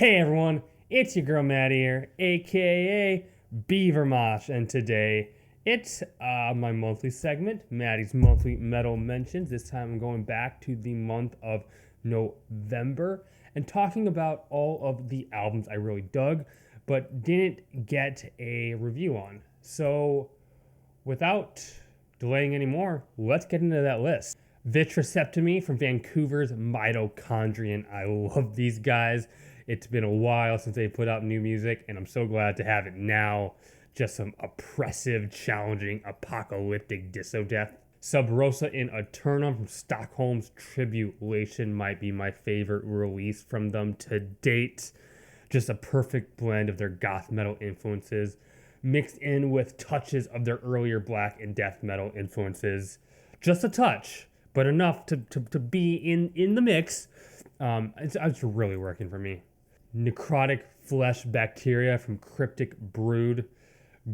Hey everyone, it's your girl Maddie here, aka Beaver Mosh, and today it's my monthly segment, Maddie's Monthly Metal Mentions. This time I'm going back to the month of November and talking about all of the albums I really dug but didn't get a review on. So without delaying anymore, let's get into that list. Vitriseptome from Vancouver's Mitochondrion. I love these guys. It's been a while since they put out new music, and I'm so glad to have it now. Just some oppressive, challenging, apocalyptic disso death. Rosa in Æternum from Stockholm's Tribulation might be my favorite release from them to date. Just a perfect blend of their goth metal influences, mixed in with touches of their earlier black and death metal influences. Just a touch, but enough to be in the mix. It's really working for me. Necrotic flesh bacteria from Cryptic brood.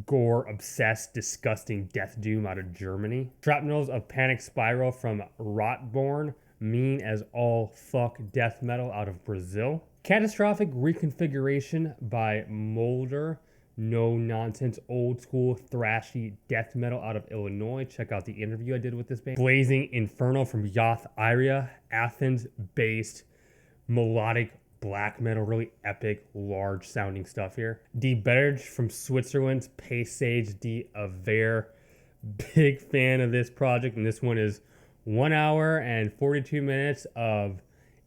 Gore obsessed disgusting death doom out of Germany. Shrapnels of panic spiral from Rotborn. Mean as all fuck death metal out of Brazil. Catastrophic reconfiguration by Molder. No nonsense old school thrashy death metal out of Illinois. Check out the interview I did with this band. Blazing Inferno from Yoth, Iria. Athens based melodic black metal, really epic, large sounding stuff here. Berge from Switzerland's Paysage Djevel. Big fan of this project, and this one is 1 hour and 42 minutes of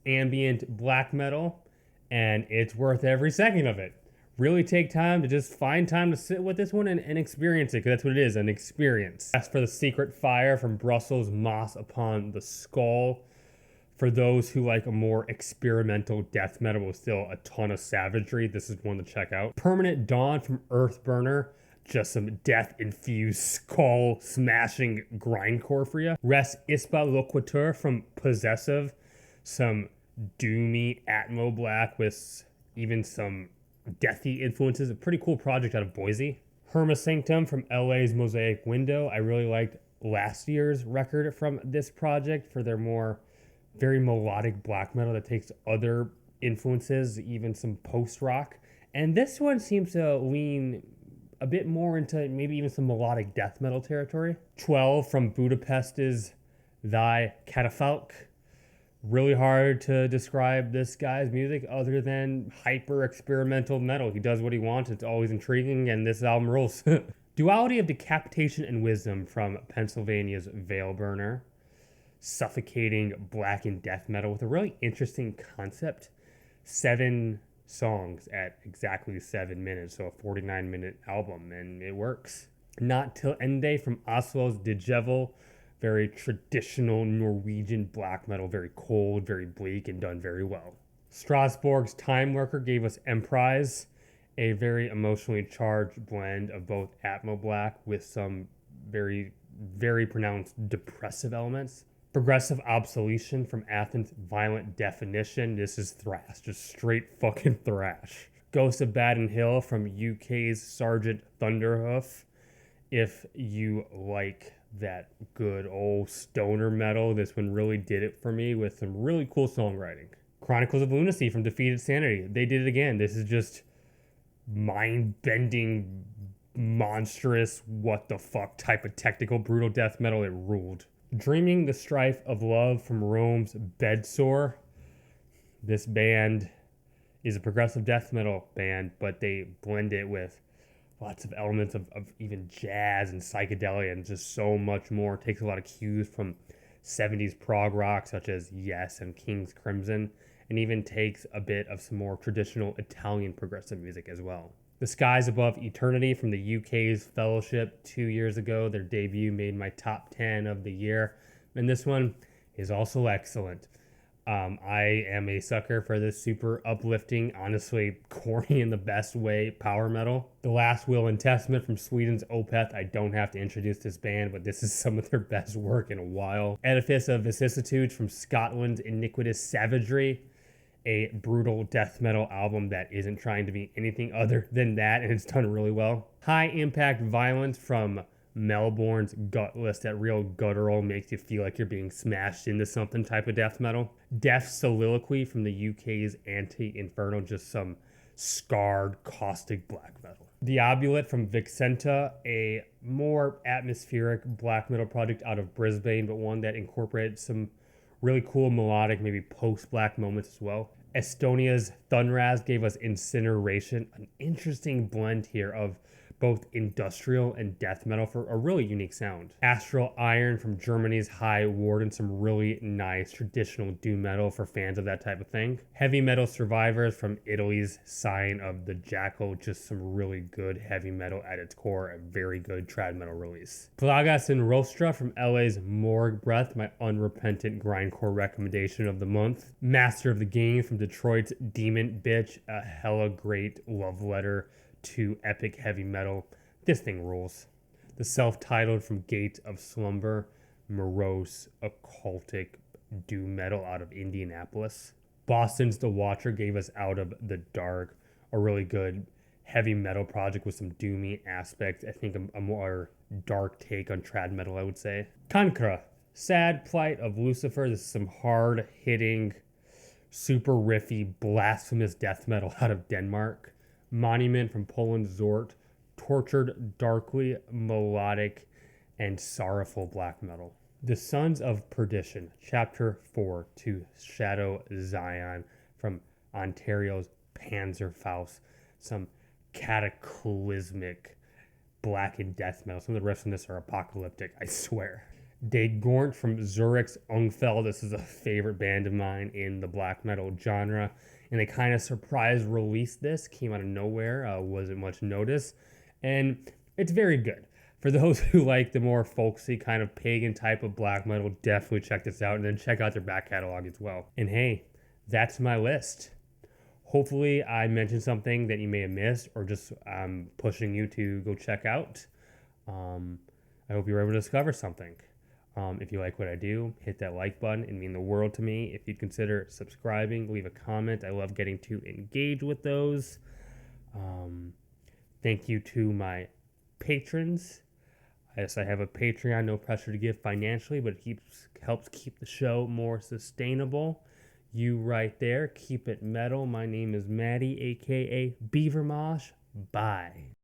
ambient black metal, and it's worth every second of it. Really take time to just find time to sit with this one and experience it, because that's what it is, an experience. As for the Secret Fire from Brussels, Moss Upon the Skull. For those who like a more experimental death metal with still a ton of savagery, this is one to check out. Permanent Dawn from Earthburner. Just some death-infused, skull-smashing grindcore for you. Ipsa Loquitur from Possessive. Some doomy atmo black with even some deathy influences. A pretty cool project out of Boise. Hemasanctum from LA's Mosaic Window. I really liked last year's record from this project for their more very melodic black metal that takes other influences, even some post-rock. And this one seems to lean a bit more into maybe even some melodic death metal territory. 12 from Budapest's Thy Catafalque. Really hard to describe this guy's music other than hyper-experimental metal. He does what he wants. It's always intriguing, and this album rules. Duality of Decapitation and Wisdom from Pennsylvania's Veilburner. Suffocating black and death metal with a really interesting concept. 7 songs at exactly 7 minutes, so a 49-minute album, and it works. Not Till Ende from Oslo's Djevel. Very traditional Norwegian black metal, very cold, very bleak, and done very well. Strasbourg's Time Worker gave us Emprise, a very emotionally charged blend of both atmo black with some very, very pronounced depressive elements. Progressive Obsolescence from Athens' Violent Definition. This is thrash, just straight fucking thrash. Ghost of Baden Hill from UK's Sergeant Thunderhoof. If you like that good old stoner metal, this one really did it for me with some really cool songwriting. Chronicles of Lunacy from Defeated Sanity. They did it again. This is just mind-bending, monstrous, what the fuck type of technical brutal death metal. It ruled. Dreaming the Strife of Love from Rome's Bedsore. This band is a progressive death metal band, but they blend it with lots of elements of even jazz and psychedelia and just so much more. It takes a lot of cues from 70s prog rock such as Yes and King's Crimson, and even takes a bit of some more traditional Italian progressive music as well. The Skies Above Eternity from the UK's Fellowship 2 years ago. Their debut made my top 10 of the year. And this one is also excellent. I am a sucker for this super uplifting, honestly corny in the best way, power metal. The Last Will and Testament from Sweden's Opeth. I don't have to introduce this band, but this is some of their best work in a while. Edifice of Vicissitudes from Scotland's Iniquitous Savagery. A brutal death metal album that isn't trying to be anything other than that, and it's done really well. High Impact Violence from Melbourne's Gutless, that real guttural, makes you feel like you're being smashed into something type of death metal. Death Soliloquy from the UK's Anti-Inferno, just some scarred, caustic black metal. The Obulate from Vixenta, a more atmospheric black metal project out of Brisbane, but one that incorporated some really cool melodic, maybe post-black moments as well. Estonia's Thunraz gave us Incineration, an interesting blend here of both industrial and death metal for a really unique sound. Astral Iron from Germany's High Warden, some really nice traditional doom metal for fans of that type of thing. Heavy Metal Survivors from Italy's Sign of the Jackal, just some really good heavy metal at its core, a very good trad metal release. Plagas in Rostra from LA's Morgue Breath, my unrepentant grindcore recommendation of the month. Master of the Game from Detroit's Demon Bitch, a hella great love letter to epic heavy metal. This thing rules. The self-titled from Gate of Slumber, morose, occultic doom metal out of Indianapolis. Boston's The Watcher gave us Out of the Dark, a really good heavy metal project with some doomy aspects. I think a more dark take on trad metal, I would say. Kankra, Sad Plight of Lucifer. This is some hard-hitting, super riffy, blasphemous death metal out of Denmark. Monument from Poland's Zort, tortured, darkly melodic, and sorrowful black metal. The Sons of Perdition, Chapter 4 to Shadow Zion from Ontario's Panzerfaust, some cataclysmic black and death metal. Some of the rest of this are apocalyptic, I swear. De Gort from Zurich's Ungfell. This is a favorite band of mine in the black metal genre. And they kind of surprise released this, came out of nowhere, wasn't much notice, and it's very good. For those who like the more folksy kind of pagan type of black metal, definitely check this out, and then check out their back catalog as well. And hey, that's my list. Hopefully I mentioned something that you may have missed, or just pushing you to go check out. I hope you were able to discover something. If you like what I do, hit that like button. It'd mean the world to me. If you'd consider subscribing, leave a comment. I love getting to engage with those. Thank you to my patrons. Yes, I have a Patreon, no pressure to give financially, but it helps keep the show more sustainable. You right there, keep it metal. My name is Maddie, aka Beaver Mosh. Bye.